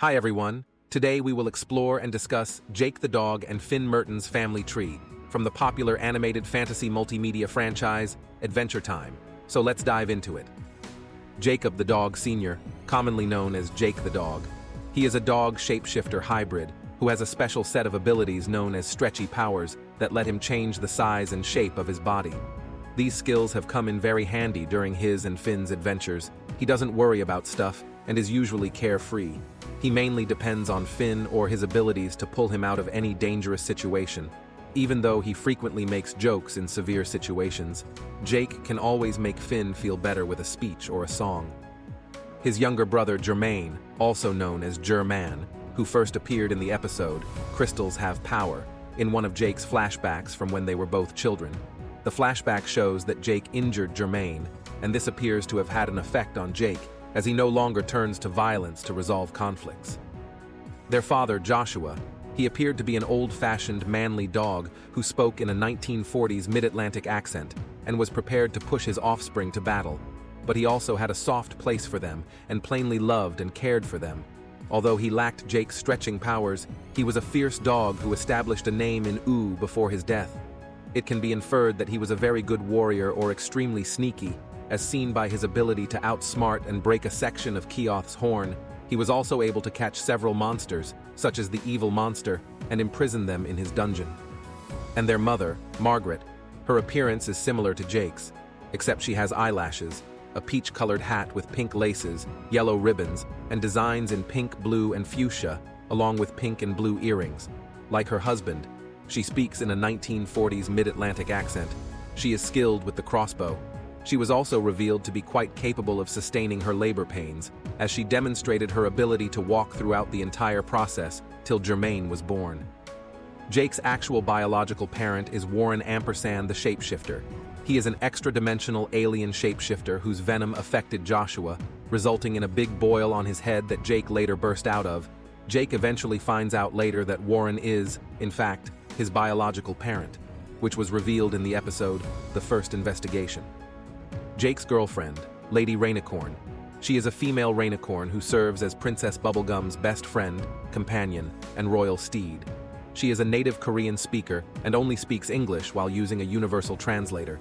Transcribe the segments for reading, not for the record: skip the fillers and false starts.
Hi everyone, today we will explore and discuss Jake the Dog and Finn Merton's family tree from the popular animated fantasy multimedia franchise, Adventure Time. So let's dive into it. Jacob the Dog Sr., commonly known as Jake the Dog. He is a dog shapeshifter hybrid who has a special set of abilities known as stretchy powers that let him change the size and shape of his body. These skills have come in very handy during his and Finn's adventures. He doesn't worry about stuff and is usually carefree. He mainly depends on Finn or his abilities to pull him out of any dangerous situation. Even though he frequently makes jokes in severe situations, Jake can always make Finn feel better with a speech or a song. His younger brother Jermaine, also known as Jerman, who first appeared in the episode Crystals Have Power, in one of Jake's flashbacks from when they were both children. The flashback shows that Jake injured Jermaine, and this appears to have had an effect on Jake, as he no longer turns to violence to resolve conflicts. Their father, Joshua, he appeared to be an old-fashioned manly dog who spoke in a 1940s mid-Atlantic accent and was prepared to push his offspring to battle, but he also had a soft place for them and plainly loved and cared for them. Although he lacked Jake's stretching powers, he was a fierce dog who established a name in Ooh before his death. It can be inferred that he was a very good warrior or extremely sneaky, as seen by his ability to outsmart and break a section of Keoth's horn. He was also able to catch several monsters, such as the evil monster, and imprison them in his dungeon. And their mother, Margaret, her appearance is similar to Jake's, except she has eyelashes, a peach-colored hat with pink laces, yellow ribbons, and designs in pink, blue, and fuchsia, along with pink and blue earrings. Like her husband, she speaks in a 1940s mid-Atlantic accent. She is skilled with the crossbow. She was also revealed to be quite capable of sustaining her labor pains, as she demonstrated her ability to walk throughout the entire process till Jermaine was born. Jake's actual biological parent is Warren Ampersand the Shapeshifter. He is an extra-dimensional alien shapeshifter whose venom affected Joshua, resulting in a big boil on his head that Jake later burst out of. Jake eventually finds out later that Warren is, in fact, his biological parent, which was revealed in the episode The First Investigation. Jake's girlfriend, Lady Rainicorn. She is a female Rainicorn who serves as Princess Bubblegum's best friend, companion, and royal steed. She is a native Korean speaker and only speaks English while using a universal translator.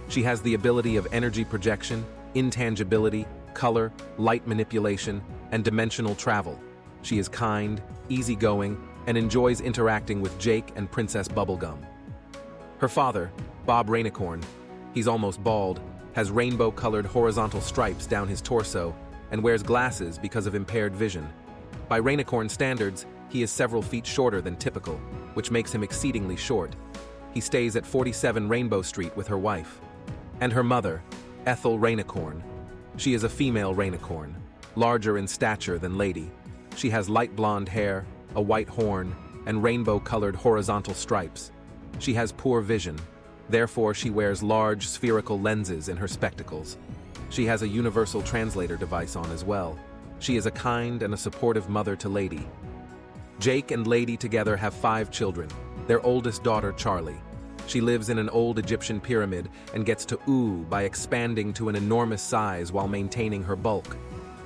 She has the ability of energy projection, intangibility, color, light manipulation, and dimensional travel. She is kind, easygoing, and enjoys interacting with Jake and Princess Bubblegum. Her father, Bob Rainicorn, he's almost bald, has rainbow-colored horizontal stripes down his torso, and wears glasses because of impaired vision. By Rainicorn standards, he is several feet shorter than typical, which makes him exceedingly short. He stays at 47 Rainbow Street with her wife. And her mother, Ethel Rainicorn. She is a female Rainicorn, larger in stature than Lady. She has light blonde hair, a white horn, and rainbow-colored horizontal stripes. She has poor vision. Therefore, she wears large spherical lenses in her spectacles. She has a universal translator device on as well. She is a kind and a supportive mother to Lady. Jake and Lady together have 5 children, their oldest daughter Charlie. She lives in an old Egyptian pyramid and gets to Ooh by expanding to an enormous size while maintaining her bulk.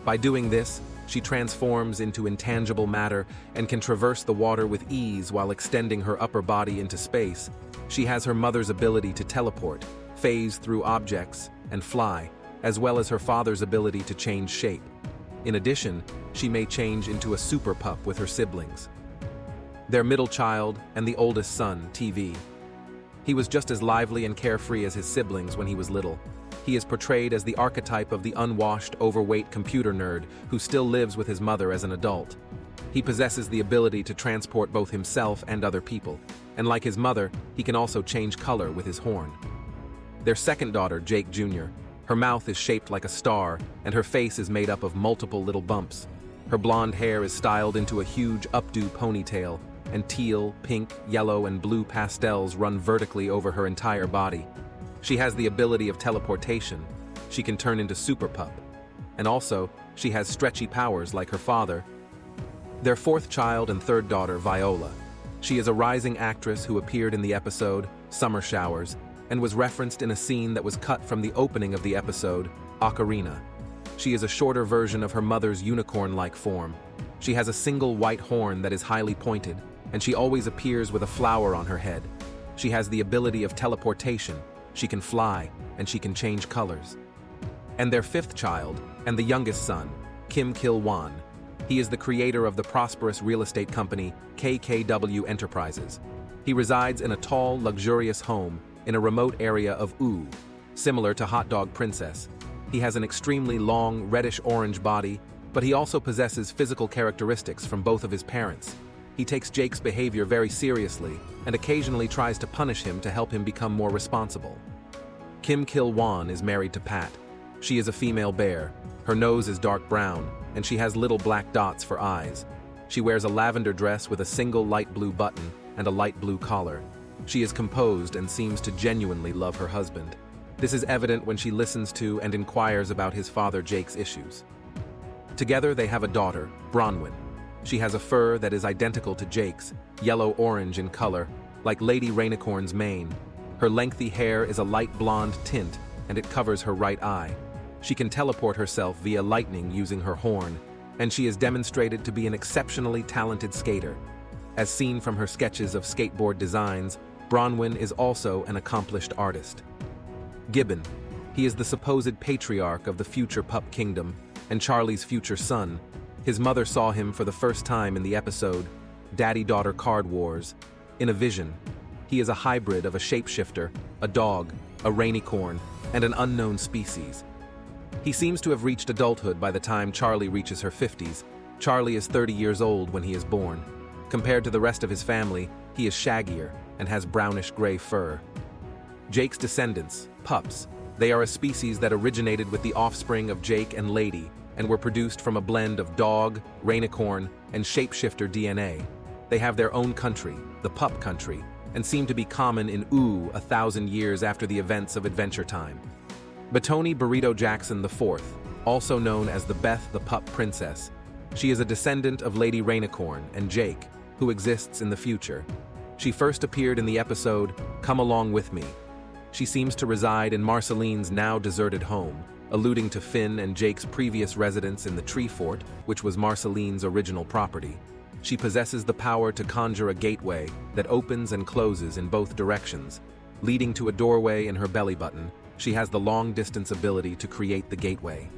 By doing this, she transforms into intangible matter and can traverse the water with ease while extending her upper body into space. She has her mother's ability to teleport, phase through objects, and fly, as well as her father's ability to change shape. In addition, she may change into a super pup with her siblings. Their middle child and the oldest son, TV. He was just as lively and carefree as his siblings when he was little. He is portrayed as the archetype of the unwashed, overweight computer nerd who still lives with his mother as an adult. He possesses the ability to transport both himself and other people, and like his mother, he can also change color with his horn. Their second daughter, Jake Jr., her mouth is shaped like a star, and her face is made up of multiple little bumps. Her blonde hair is styled into a huge updo ponytail, and teal, pink, yellow, and blue pastels run vertically over her entire body. She has the ability of teleportation. She can turn into Super Pup. And also, she has stretchy powers like her father. Their fourth child and third daughter, Viola. She is a rising actress who appeared in the episode Summer Showers and was referenced in a scene that was cut from the opening of the episode Ocarina. She is a shorter version of her mother's unicorn-like form. She has a single white horn that is highly pointed, and she always appears with a flower on her head. She has the ability of teleportation, she can fly, and she can change colors. And their fifth child, and the youngest son, Kim Kil-won. He is the creator of the prosperous real estate company KKW Enterprises. He resides in a tall, luxurious home in a remote area of Uu, similar to Hot Dog Princess. He has an extremely long, reddish-orange body, but he also possesses physical characteristics from both of his parents. He takes Jake's behavior very seriously and occasionally tries to punish him to help him become more responsible. Kim Kil-won is married to Pat. She is a female bear. Her nose is dark brown, and she has little black dots for eyes. She wears a lavender dress with a single light blue button and a light blue collar. She is composed and seems to genuinely love her husband. This is evident when she listens to and inquires about his father Jake's issues. Together they have a daughter, Bronwyn. She has a fur that is identical to Jake's, yellow-orange in color, like Lady Rainicorn's mane. Her lengthy hair is a light blonde tint, and it covers her right eye. She can teleport herself via lightning using her horn, and she is demonstrated to be an exceptionally talented skater. As seen from her sketches of skateboard designs, Bronwyn is also an accomplished artist. Gibbon. He is the supposed patriarch of the future Pup Kingdom and Charlie's future son. His mother saw him for the first time in the episode Daddy-Daughter Card Wars. In a vision, he is a hybrid of a shapeshifter, a dog, a rainicorn, and an unknown species. He seems to have reached adulthood by the time Charlie reaches her 50s. Charlie is 30 years old when he is born. Compared to the rest of his family, he is shaggier and has brownish-gray fur. Jake's descendants, pups, they are a species that originated with the offspring of Jake and Lady and were produced from a blend of dog, rainicorn, and shapeshifter DNA. They have their own country, the Pup Country, and seem to be common in Uu 1,000 years after the events of Adventure Time. Batoni Burrito Jackson IV, also known as the Beth the Pup Princess. She is a descendant of Lady Rainicorn and Jake, who exists in the future. She first appeared in the episode Come Along With Me. She seems to reside in Marceline's now deserted home, alluding to Finn and Jake's previous residence in the Tree Fort, which was Marceline's original property. She possesses the power to conjure a gateway that opens and closes in both directions. Leading to a doorway in her belly button, she has the long-distance ability to create the gateway.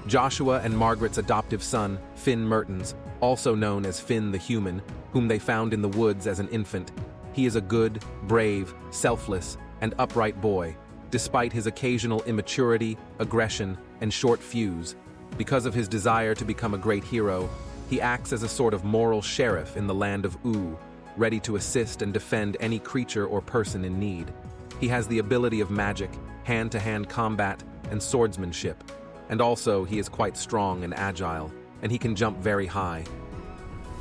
Joshua and Margaret's adoptive son, Finn Mertens, also known as Finn the Human, whom they found in the woods as an infant. He is a good, brave, selfless, and upright boy, despite his occasional immaturity, aggression, and short fuse. Because of his desire to become a great hero, he acts as a sort of moral sheriff in the land of Uu, ready to assist and defend any creature or person in need. He has the ability of magic, hand-to-hand combat, and swordsmanship. And also, he is quite strong and agile, and he can jump very high.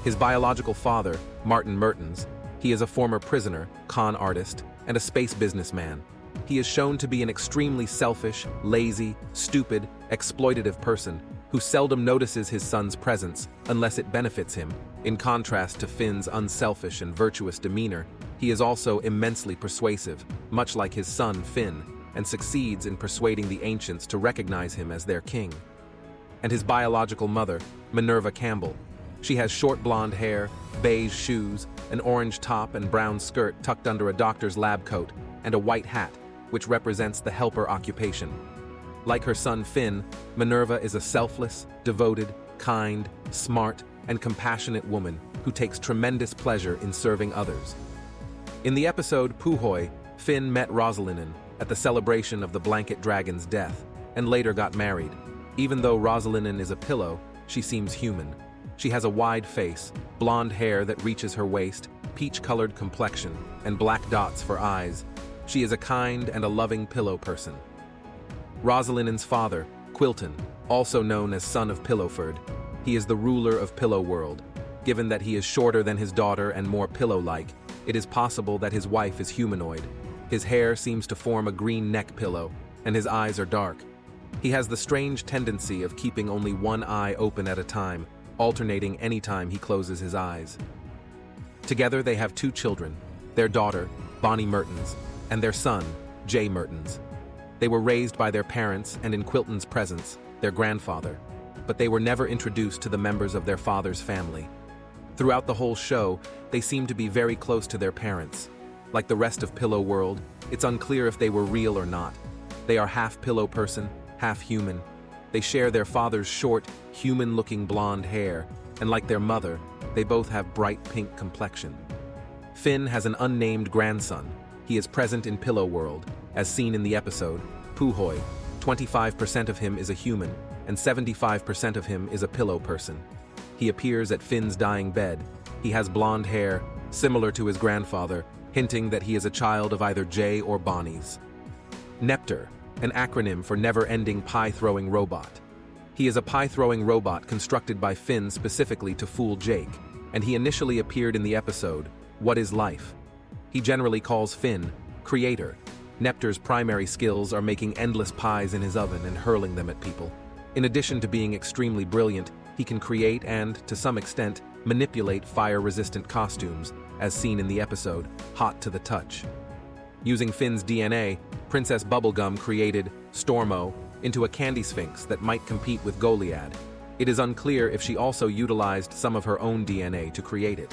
His biological father, Martin Mertens, he is a former prisoner, con artist, and a space businessman. He is shown to be an extremely selfish, lazy, stupid, exploitative person who seldom notices his son's presence unless it benefits him. In contrast to Finn's unselfish and virtuous demeanor, he is also immensely persuasive, much like his son Finn, and succeeds in persuading the ancients to recognize him as their king. And his biological mother, Minerva Campbell. She has short blonde hair, beige shoes, an orange top and brown skirt tucked under a doctor's lab coat, and a white hat, which represents the helper occupation. Like her son Finn, Minerva is a selfless, devoted, kind, smart, and compassionate woman who takes tremendous pleasure in serving others. In the episode Puhoi, Finn met Rosalinen at the celebration of the Blanket Dragon's death, and later got married. Even though Rosalinen is a pillow, she seems human. She has a wide face, blonde hair that reaches her waist, peach-colored complexion, and black dots for eyes. She is a kind and a loving pillow person. Rosalinen's father, Quilton, also known as Son of Pillowford. He is the ruler of Pillow World. Given that he is shorter than his daughter and more pillow-like, it is possible that his wife is humanoid. His hair seems to form a green neck pillow, and his eyes are dark. He has the strange tendency of keeping only one eye open at a time, alternating any time he closes his eyes. Together they have two children, their daughter, Bonnie Mertens, and their son, Jay Mertens. They were raised by their parents and in Quilton's presence, their grandfather. but they were never introduced to the members of their father's family. Throughout the whole show, they seem to be very close to their parents. Like the rest of Pillow World, it's unclear if they were real or not. They are half pillow person, half human. They share their father's short, human-looking blonde hair, and like their mother, they both have bright pink complexion. Finn has an unnamed grandson. He is present in Pillow World, as seen in the episode, Puhoi. 25% of him is a human, and 75% of him is a pillow person. He appears at Finn's dying bed. He has blonde hair, similar to his grandfather, hinting that he is a child of either Jay or Bonnie's. Nepter, an acronym for never-ending pie-throwing robot. He is a pie-throwing robot constructed by Finn specifically to fool Jake, and he initially appeared in the episode, What is Life? He generally calls Finn Creator. Nepter's primary skills are making endless pies in his oven and hurling them at people. In addition to being extremely brilliant, he can create and, to some extent, manipulate fire-resistant costumes, as seen in the episode, Hot to the Touch. Using Finn's DNA, Princess Bubblegum created Stormo into a candy sphinx that might compete with Goliad. It is unclear if she also utilized some of her own DNA to create it.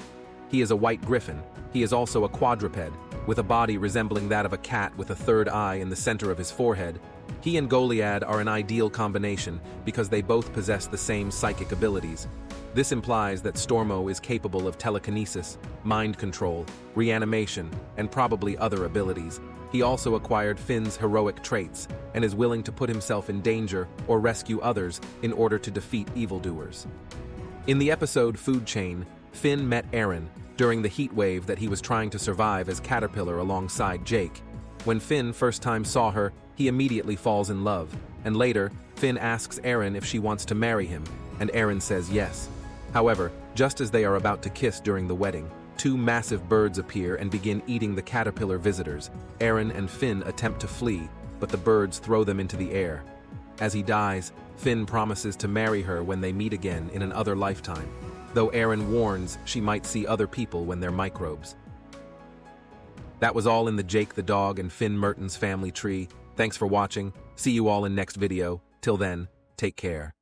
He is a white griffin. He is also a quadruped, with a body resembling that of a cat with a third eye in the center of his forehead. He and Goliad are an ideal combination because they both possess the same psychic abilities. This implies that Stormo is capable of telekinesis, mind control, reanimation, and probably other abilities. He also acquired Finn's heroic traits and is willing to put himself in danger or rescue others in order to defeat evildoers. In the episode Food Chain, Finn met Eren during the heat wave that he was trying to survive as Caterpillar alongside Jake. When Finn first time saw her, he immediately falls in love, and later, Finn asks Eren if she wants to marry him, and Eren says yes. However, just as they are about to kiss during the wedding, two massive birds appear and begin eating the caterpillar visitors. Eren and Finn attempt to flee, but the birds throw them into the air. As he dies, Finn promises to marry her when they meet again in another lifetime, though Eren warns she might see other people when they're microbes. That was all in the Jake the Dog and Finn Mertens family tree. Thanks for watching. See you all in next video. Till then, take care.